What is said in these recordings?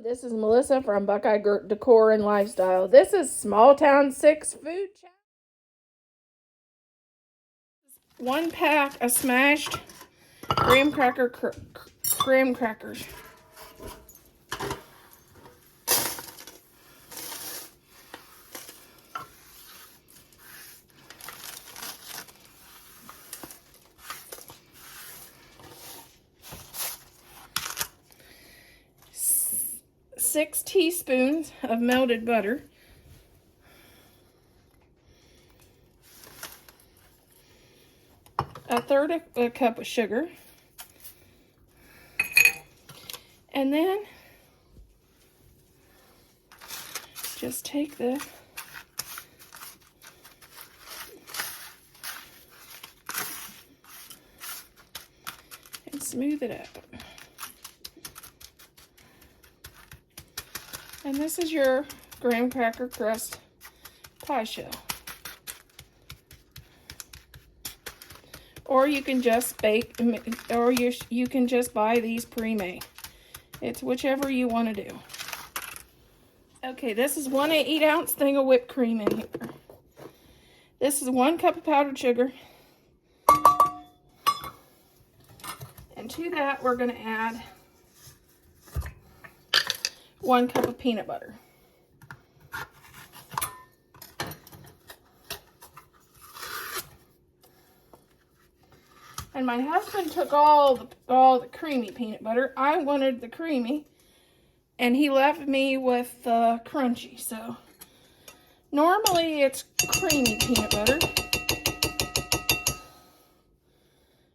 This is Melissa from Buckeye Decor and Lifestyle. This is Small Town 6 Food Chat. 1 pack of smashed graham crackers. 6 teaspoons of melted butter, a third of a cup of sugar, and then just take the and smooth it up. And this is your graham cracker crust pie shell. Or you can just bake, or you can just buy these pre-made. It's whichever you want to do. Okay, this is 1 8-ounce thing of whipped cream in here. This is 1 cup of powdered sugar. And to that, we're going to add 1 cup of peanut butter. And my husband took all the creamy peanut butter. I wanted the creamy, and he left me with the crunchy. So normally it's creamy peanut butter,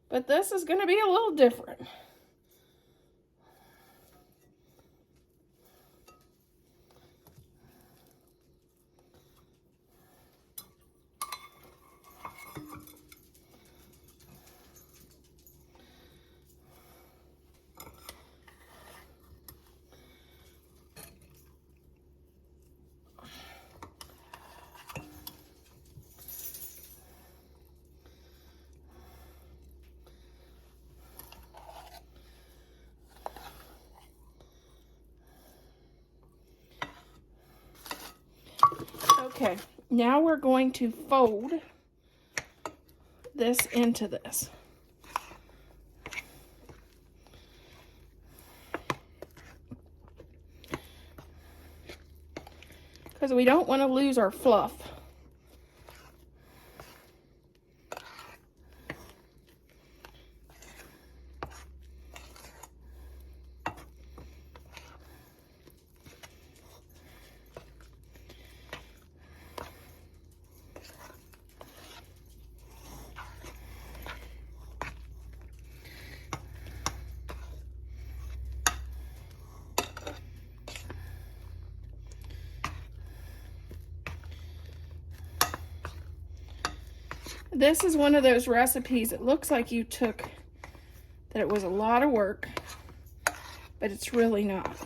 but this is going to be a little different. Okay, now we're going to fold this into this. Because we don't want to lose our fluff. This is one of those recipes, it looks like you took, that it was a lot of work, but it's really not.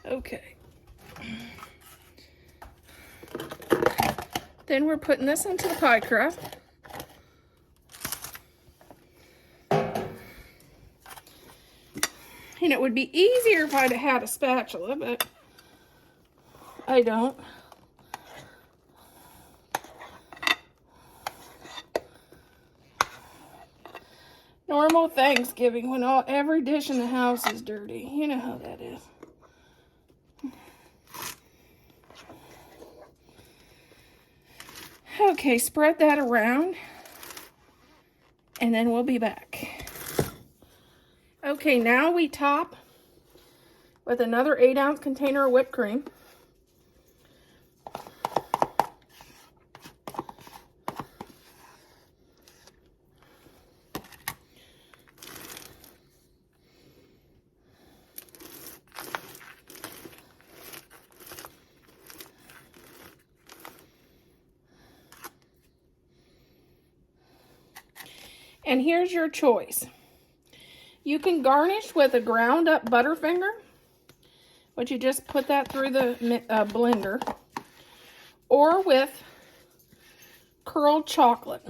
Okay. Then we're putting this into the pie crust. And it would be easier if I'd had a spatula, but I don't. Normal Thanksgiving when every dish in the house is dirty. You know how that is. Okay, spread that around, and then we'll be back. Okay, now we top with another 8-ounce container of whipped cream. And here's your choice. You can garnish with a ground up Butterfinger, but you just put that through the blender, or with curled chocolate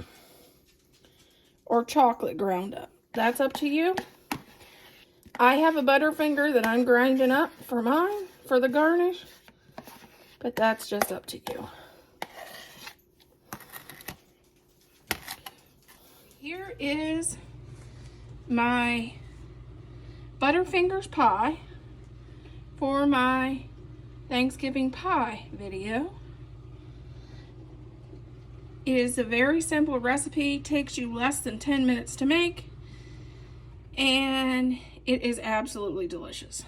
or chocolate ground up. That's up to you. I have a Butterfinger that I'm grinding up for mine, for the garnish, but that's just up to you. Here is my Butterfingers pie for my Thanksgiving pie video. It is a very simple recipe, takes you less than 10 minutes to make, and it is absolutely delicious.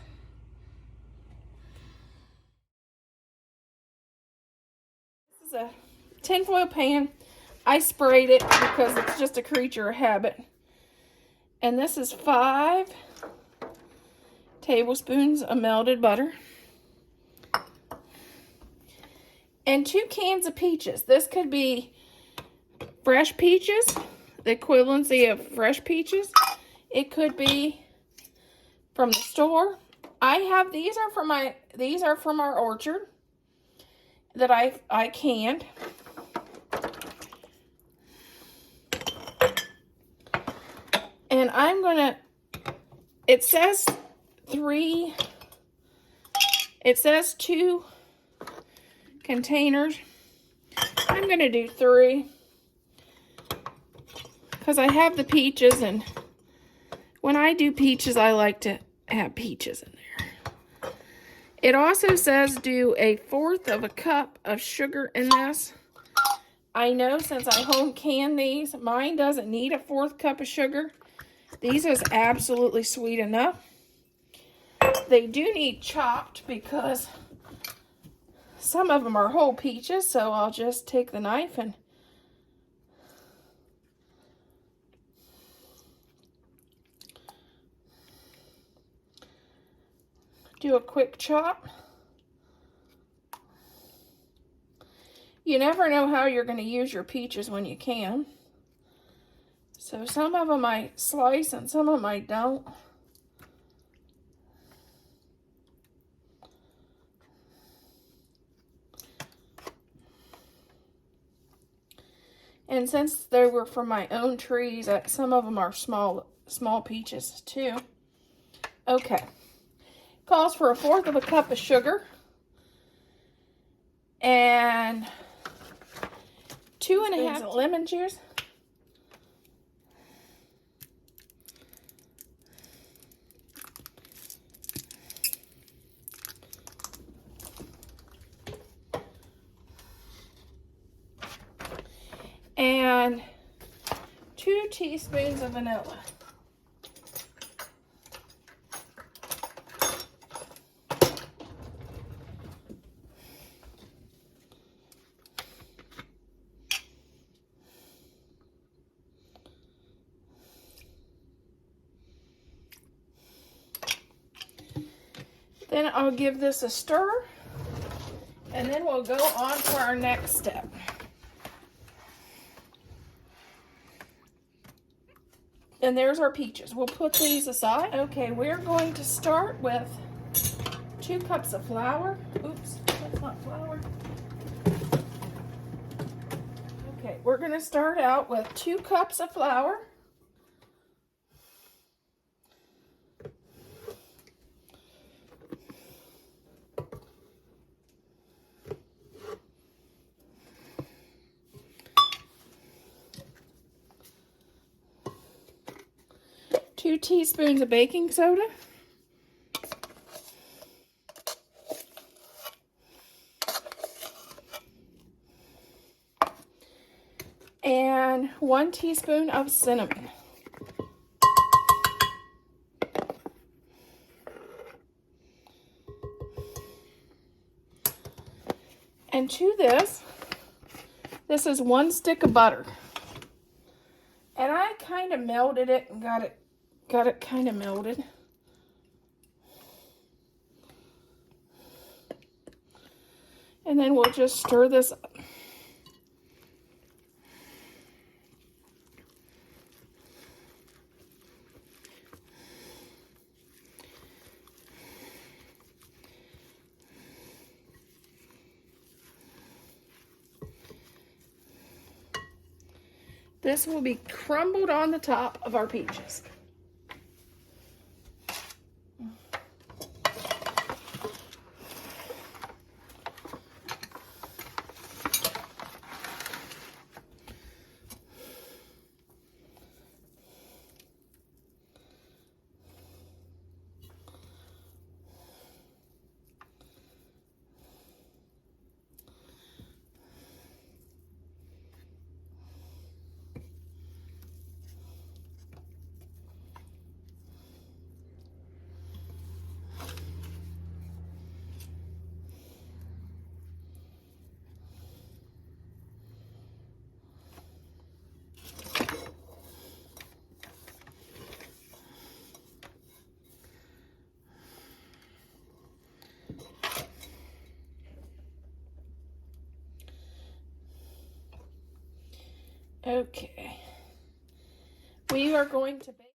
This is a tinfoil pan. I sprayed it because it's just a creature of habit. And this is 5 tablespoons of melted butter. And 2 cans of peaches. This could be fresh peaches, the equivalency of fresh peaches. It could be from the store. I have, these are from our orchard that I canned. And I'm gonna, it says 2 containers. I'm gonna do 3 because I have the peaches, and when I do peaches, I like to have peaches in there. It also says do 1/4 cup of sugar in this. I know since I home can these, mine doesn't need 1/4 cup of sugar. These is absolutely sweet enough. They do need chopped because some of them are whole peaches, so I'll just take the knife and do a quick chop. You never know how you're going to use your peaches when you can. So some of them I slice and some of them I don't. And since they were from my own trees, some of them are small peaches too. Okay. Calls for 1/4 cup of sugar and 2 1/2 lemon juice. And 2 teaspoons of vanilla. Then I'll give this a stir, and then we'll go on to our next step. And there's our peaches. We'll put these aside. Okay, we're going to start with 2 cups of flour. Oops, that's not flour. Okay, we're going to start out with 2 cups of flour. Two teaspoons of baking soda. And 1 teaspoon of cinnamon. And to this is 1 stick of butter. And I kind of melted it and got it kind of melted. And then we'll just stir this up. This will be crumbled on the top of our peaches. Okay, we are going to bake.